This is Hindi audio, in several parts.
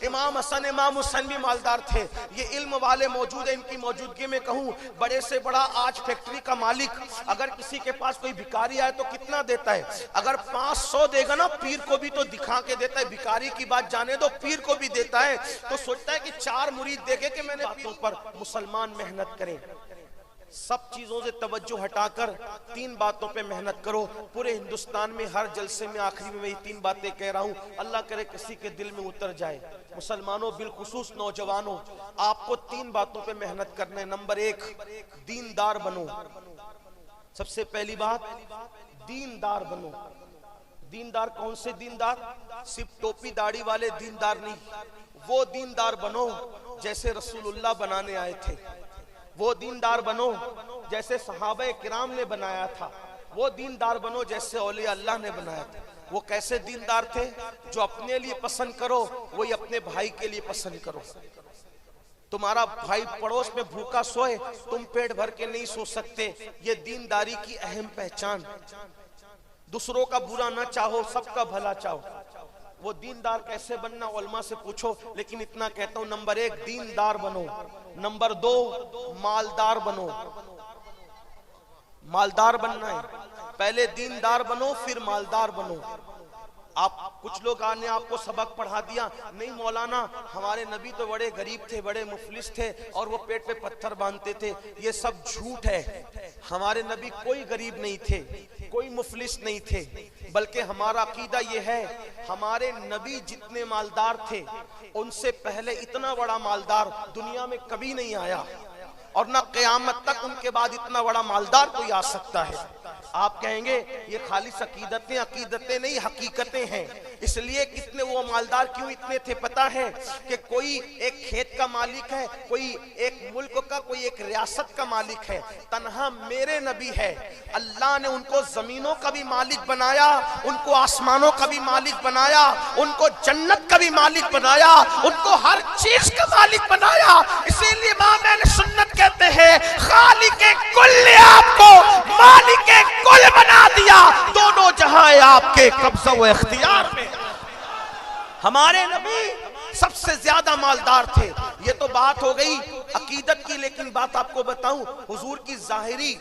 इमाम हसन इमाम हुसैन भी मालदार थे। ये इल्म वाले मौजूद है, इनकी मौजूदगी में कहूँ बड़े से बड़ा आज फैक्ट्री का मालिक अगर किसी के पास कोई भिखारी आए तो कितना देता है? अगर 500 देगा ना पीर को भी तो दिखा के देता है। भिखारी की बात जाने दो, पीर को भी देता है। तो सोचता है कि 4 मुरीद देखे कि मैंने बातों पर मुसलमान मेहनत करें। सब चीजों से तवज्जो हटाकर 3 बातों पे मेहनत करो। पूरे हिंदुस्तान में हर जलसे में आखिरी में मैं 3 बातें कह रहा हूं, अल्लाह करे किसी के दिल में उतर जाए। मुसलमानों, बिलखुसूस नौजवानों, आपको 3 बातों पे मेहनत करना है। नंबर 1, दीनदार बनो। सबसे पहली बात, दीनदार बनो। दीनदार कौन से दीनदार? सिर्फ टोपी दाढ़ी वाले दीनदार नहीं, वो दीनदार बनो जैसे रसूलुल्लाह बनाने आए थे। वो दीनदार बनो जैसे सहाबे किराम ने बनाया था। वो दीनदार बनो जैसे औलिया अल्लाह ने बनाया था। वो कैसे दीनदार थे? जो अपने लिए पसंद करो वही अपने भाई के लिए पसंद करो। तुम्हारा भाई पड़ोस में भूखा सोए, तुम पेट भर के नहीं सो सकते। ये दीनदारी की अहम पहचान। दूसरों का बुरा ना चाहो, सबका भला चाहो। वो दीनदार कैसे बनना, उलमा से पूछो। लेकिन इतना कहता हूं, नंबर 1 दीनदार बनो, नंबर 2 मालदार बनो। मालदार बनना है, पहले दीनदार बनो फिर मालदार बनो। आप कुछ लोग आने आपको सबक पढ़ा दिया, नहीं मौलाना हमारे नबी तो बड़े गरीब थे, बड़े मुफलिस थे और वो पेट पे पत्थर बांधते थे। ये सब झूठ है। हमारे नबी कोई गरीब नहीं थे, कोई मुफलिस नहीं थे, बल्कि हमारा अकीदा ये है, हमारे नबी जितने मालदार थे उनसे पहले इतना बड़ा मालदार दुनिया में कभी नहीं आया और ना क़यामत तक उनके बाद इतना बड़ा मालदार कोई आ सकता है। आप कहेंगे ये खाली अकीदतें, अकीदतें नहीं हकीकतें हैं। इसलिए कितने वो मालदार क्यों इतने थे पता है? कि कोई एक खेत का मालिक है, कोई एक मुल्क का, कोई एक रियासत का मालिक है, तन्हा मेरे नबी है। अल्लाह ने उनको जमीनों का भी मालिक बनाया, उनको आसमानों का भी मालिक बनाया, उनको जन्नत का भी मालिक बनाया, उनको हर चीज का मालिक बनाया। इसीलिए इमाम अहले सुन्नत कहते हैं, खालिक कुल ने आपको मालिक कुल बना दिया। दोनों जहां आपके कब्जा व इख्तियार में। हमारे नबी सबसे ज्यादा मालदार थे। ये तो बात हो गई अकीदत की, लेकिन बात आपको बताऊं, हुजूर की जाहिरी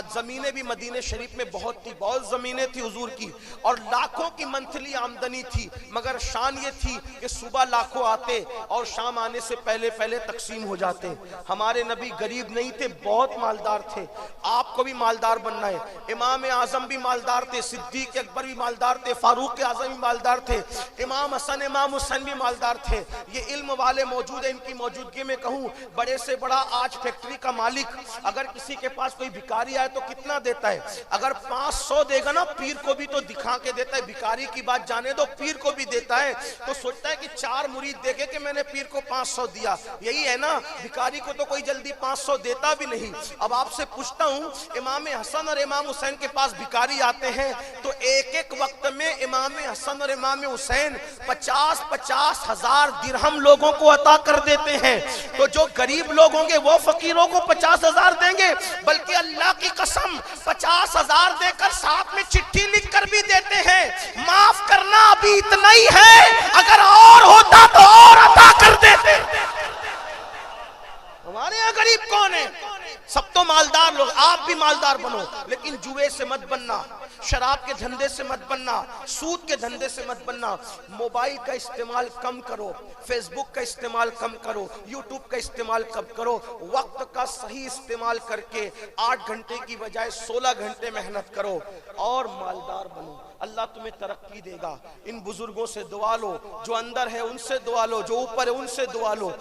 जमीनें भी मदीने शरीफ में बहुत थी, बहुत जमीनें थी हुजूर की, और लाखों की मंथली आमदनी थी। मगर शान ये थी कि सुबह लाखों आते और शाम आने से पहले पहले तकसीम हो जाते। हमारे नबी गरीब नहीं थे, बहुत मालदार थे। आपको भी मालदार बनना है। इमाम आजम भी मालदार थे, सिद्दीक अकबर भी मालदार थे, फारूक आजम भी मालदार थे, इमाम हसन इमाम हुसैन भी मालदार थे। ये इल्म वाले मौजूद है, इनकी मौजूदगी में कहूँ बड़े से बड़ा आज फैक्ट्री का मालिक अगर किसी के पास कोई भिखारी आए तो कितना देता है? अगर 500 देगा ना पीर को भी तो दिखा के देता है। भिखारी की बात जाने दो, पीर को भी देता है। तो सोचता है कि 4 मुरीद देखे कि मैंने पीर को 500 दिया। यही है ना, भिखारी को तो कोई जल्दी 500 देता भी नहीं। अब आपसे पूछता हूँ, इमाम हसन और इमाम हुसैन के पास भिखारी आते हैं तो एक एक वक्त में इमाम हसन और इमाम हुसैन 50-50 हजार दिरहम लोगों को अता कर देते हैं। तो जो गरीब लोग होंगे वो फकीरों को 50,000 देंगे, बल्कि अल्लाह की कसम 50,000 देकर साथ में चिट्ठी लिख कर भी देते हैं, माफ करना अभी इतना ही है, अगर और होता तो और अता कर देते। हमारे यहाँ गरीब कौन है? सब तो मालदार लोग। आप भी मालदार बनो, लेकिन जुए से मत बनना, शराब के धंधे से मत बनना, सूद के धंधे से मत बनना। मोबाइल का इस्तेमाल कम करो, फेसबुक का इस्तेमाल कम करो, यूट्यूब का इस्तेमाल कम करो। वक्त का सही इस्तेमाल करके 8 घंटे की बजाय 16 घंटे मेहनत करो और मालदार बनो। अल्लाह तुम्हें तरक्की देगा। इन बुजुर्गों से दुआ लो, जो अंदर है उनसे दुआ लो, जो ऊपर है उनसे दुआ लो।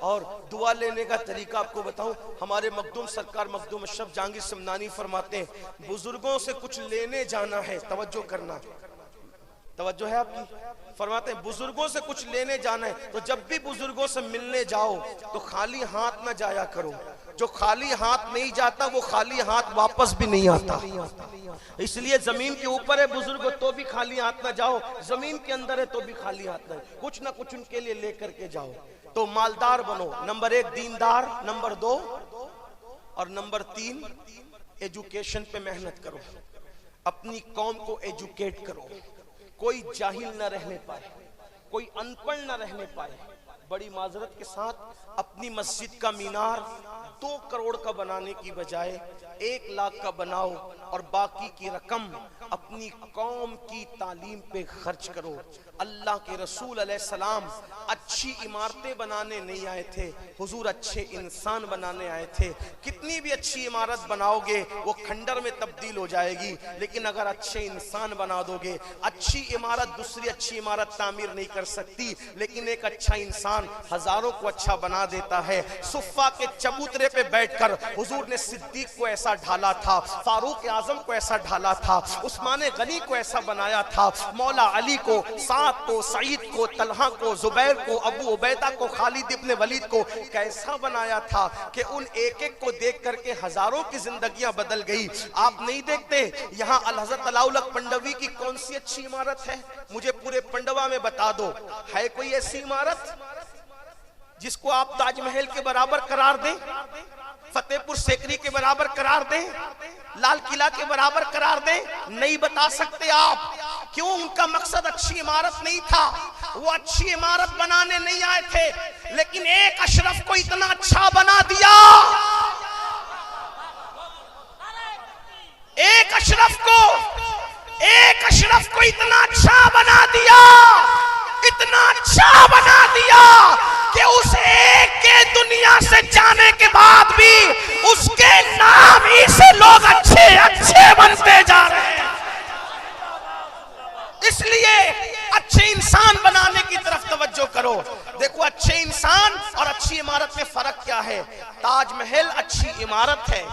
और दुआ लेने का तरीका आपको बताऊं, हमारे मखदूम सरकार मखदूम अशरफ जहांगीर समनानी फरमाते हैं, बुजुर्गों से कुछ लेने जाना है, तवज्जो करना, तवज्जो है आपकी। फरमाते हैं बुजुर्गों से कुछ लेने जाना है तो जब भी बुजुर्गों से मिलने जाओ तो खाली हाथ ना जाया करो। जो खाली हाथ नहीं जाता वो खाली हाथ वापस भी नहीं आता। इसलिए जमीन के ऊपर है बुजुर्ग तो भी खाली हाथ ना जाओ, जमीन के अंदर है तो भी खाली हाथ ना, कुछ ना कुछ उनके लिए लेकर के जाओ। तो मालदार बनो। नंबर 1 दीनदार, नंबर 2 और नंबर 3 एजुकेशन पे मेहनत करो, अपनी कौम को एजुकेट करो, कोई जाहिल न रहने पाए, कोई अनपढ़ न रहने पाए। बड़ी माजरत के साथ अपनी मस्जिद का मीनार 2 करोड़ का बनाने की बजाय 1 लाख का बनाओ और बाकी की रकम अपनी कौम की तालीम पे खर्च करो। अल्लाह के रसूल अलैहिस्सलाम अच्छी इमारतें बनाने नहीं आए थे, हुजूर अच्छे इंसान बनाने आए थे। कितनी भी अच्छी इमारत बनाओगे वो खंडर में तब्दील हो जाएगी, लेकिन अगर अच्छे इंसान बना दोगे, अच्छी इमारत दूसरी अच्छी इमारत तामीर नहीं कर सकती, लेकिन एक अच्छा इंसान हजारों को अच्छा बना देता है। सुफ़ा के चबूतरे पे बैठकर हुजूर ने सिद्दीक को ऐसा ढाला था, फारूक आजम को ऐसा ढाला था, उस्मान गनी को ऐसा बनाया था, मौला अली को, साद को, सईद को, तलहा को, जुबैर को, अबू उबैदा को, खालिद इब्ने वलीद को कैसा बनाया था कि उन एक एक को देख करके हजारों की जिंदगियां बदल गई। आप नहीं देखते यहाँ अल हज़रत अलाउल पंडवी की कौन सी अच्छी इमारत है? मुझे पूरे पंडवा में बता दो, है कोई ऐसी इमारत जिसको आप ताजमहल के बराबर करार दें, फतेहपुर सीकरी के बराबर करार दें, लाल किला के बराबर करार दें? नहीं बता सकते आप। क्यों? उनका मकसद अच्छी इमारत नहीं था, वो अच्छी इमारत बनाने नहीं आए थे, लेकिन एक अशरफ को इतना अच्छा बना दिया, एक अशरफ को इतना अच्छा बना दिया, इतना अच्छा बना दिया कि उस एक के दुनिया से जाने के बाद भी उसके नाम ही से लोग अच्छे अच्छे बनते जा रहे हैं। इसलिए अच्छे इंसान बनाने की तरफ तवज्जो करो। देखो अच्छे इंसान और अच्छी इमारत में फर्क क्या है? ताजमहल अच्छी इमारत है,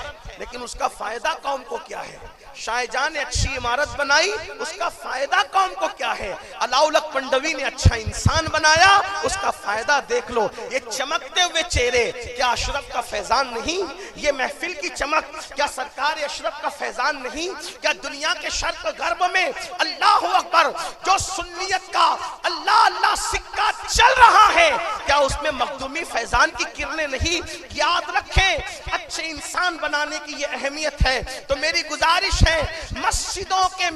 लेकिन उसका फायदा कौम को क्या है? शाहजहां ने अच्छी इमारत बनाई, उसका फायदा कौम को क्या है? अलाउल पंडवी ने अच्छा इंसान बनाया, उसका फायदा देख लो। ये चमकते हुए चेहरे क्या अशरफ का फैजान नहीं? ये महफिल की चमक क्या सरकार अशरफ का फैजान नहीं? क्या दुनिया के शर्क गर्भ में अल्लाह अकबर जो सुन्नियत का अल्लाह अल्लाह सिक्का चल रहा है, क्या उसमें मखदूमी फैजान की किरणें नहीं? याद रखें, अच्छे इंसान बनाने की ये अहमियत है। तो मेरी गुजारिश है, मस्जिदों के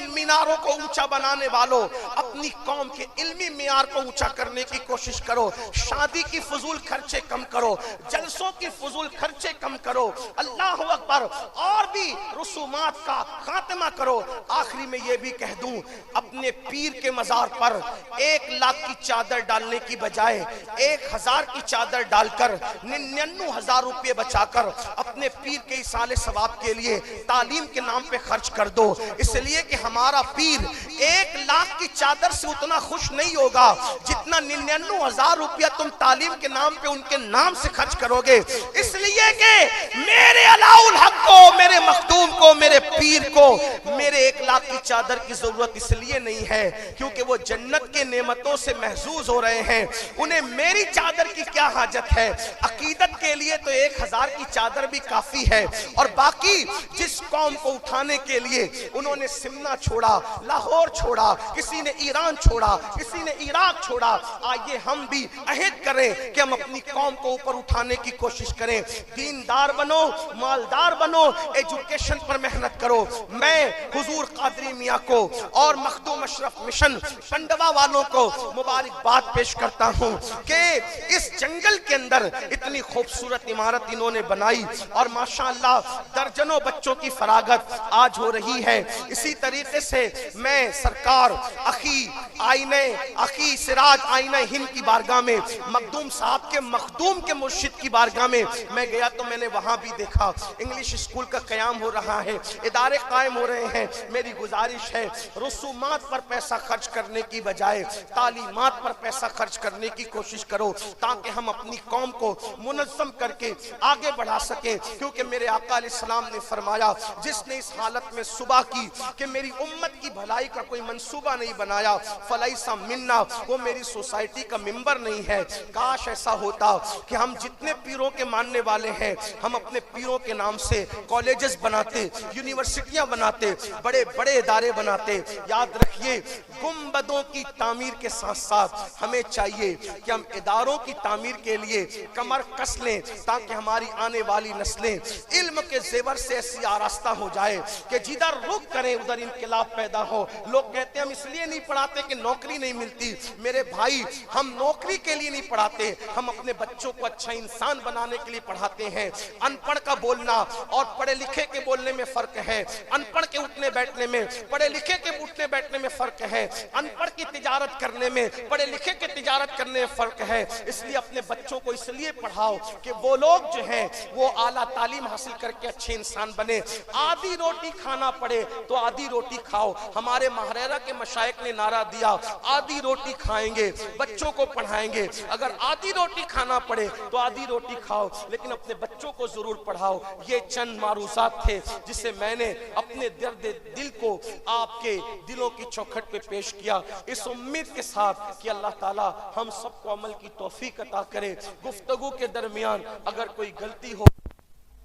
मीनारों को ऊंचा बनाने वालों, अपनी कौम के इल्मी मियार को ऊंचा करने की कोशिश करो। शादी की फजूल खर्चे कम करो, जलसों की फजूल खर्चे कम करो, अल्लाह अकबर, और भी रसूमात का खात्मा करो। आखिरी में ये भी कह दूं, अपने पीर के मजार पर 1 लाख की चादर डालने की बजाय 1000 की चादर डालकर 99,000 रुपये बचाकर अपने पीर के इसाले सवाब के लिए तालीम के नाम पे खर्च कर दो। इसलिए कि हमारा पीर 1 लाख की चादर से उतना खुश नहीं होगा जितना 99,000 रुपया तुम तालीम के नाम पे उनके नाम से खर्च करोगे। इसलिए कि मेरे अलाउल हक को, मेरे मखदूम को, मेरे पीर को मेरे 1 लाख की चादर की जरूरत इसलिए नहीं है क्योंकि वो जन्नत के नेमतों से महजूज हो रहे हैं। उन्हें मेरी चादर की क्या हाजत है? अकीदत के लिए तो 1000 की चादर भी काफी है। और बाकी जिस कौम को उठाने के लिए उन्होंने सिमना छोड़ा, लाहौर छोड़ा, किसी ने ईरान छोड़ा, किसी ने इराक छोड़ा, आइए हम भी अहद करें कि हम अपनी कौम को ऊपर उठाने की कोशिश करें। दीनदार बनो, मालदार बनो, एजुकेशन पर मेहनत करो। मैं हुजूर कादरी मियां को और मखदूम अशरफ मिशन पंडवा वालों को मुबारकबाद पेश करता हूं कि इस जंगल के अंदर इतनी खूबसूरत इमारत इन्होंने बनाई और माशाअल्लाह दर्जनों बच्चों की फरागत आज हो रही है। इसी तरीके से मैं सरकार अखी सिराज आईने हिंद की बारगाह में मखदूम साहब के मखदूम के मुर्शिद की बारगाह में मैं गया तो मैंने वहां भी देखा इंग्लिश स्कूल का कयाम हो रहा है, इदारे कायम हो रहे हैं। मेरी गुजारिश है, रसूमात पर पैसा खर्च करने की बजाय तालीमात पर पैसा खर्च करने की कोशिश करो ताकि हम अपनी कौम को मुनज़्ज़म करके आगे बढ़ा सके। क्योंकि मेरे आका अलैहिस्सलाम ने फरमाया, जिसने इस हालत में सुबह की कि मेरी उम्मत की भलाई का कोई मंसूबा नहीं बनाया, फलैसा मिन्ना, वो मेरी सोसाइटी का मेंबर नहीं है। काश ऐसा होता कि हम जितने पीरों के मानने वाले हैं हम अपने पीरों के नाम से कॉलेजेस बनाते, यूनिवर्सिटियां बनाते, बड़े बड़े इदारे बनाते। याद रखिए, गुंबदों की तामीर के साथ साथ हमें चाहिए कि हम इदारों की तामीर के लिए कमर कस लें, ताकि हमारी आने वाली नस्लें इल्म के जेवर से ऐसी आरास्ता हो जाए कि जिधर रुख करें उधर इनकलाब पैदा हो। लोग कहते हैं हम इसलिए नहीं पढ़ाते कि नौकरी नहीं मिलती। मेरे भाई, हम नौकरी के लिए नहीं पढ़ाते, हम अपने बच्चों को अच्छा इंसान बनाने के लिए पढ़ाते हैं। अनपढ़ का बोलना और पढ़े लिखे के बोलने में फर्क है। अनपढ़ के उठने बैठने में, पढ़े लिखे के उठने बैठने में फर्क है। अनपढ़ की तिजारत करने में, पढ़े लिखे के तिजारत करने में फर्क है। इसलिए अपने बच्चों को इसलिए पढ़ाओ कि वो लोग जो हैं वो आला तालीम हासिल करके अच्छे इंसान बने। आधी रोटी खाना पड़े तो आधी रोटी खाओ। हमारे महरेरा के मशाइख ने नारा दिया, आधी रोटी खाएंगे, बच्चों को पढ़ाएंगे। अगर आधी रोटी खाना पड़े तो आधी रोटी खाओ, लेकिन अपने बच्चों को जरूर पढ़ाओ। ये चंद मारूजात थे जिसे मैंने अपने दर्द दिल को आपके दिलों की चौखट पे पेश किया, इस उम्मीद के साथ कि अल्लाह ताला हम सबको अमल की तौफीक अता करे। गुफ्तगू के दरमियान अगर कोई गलती हो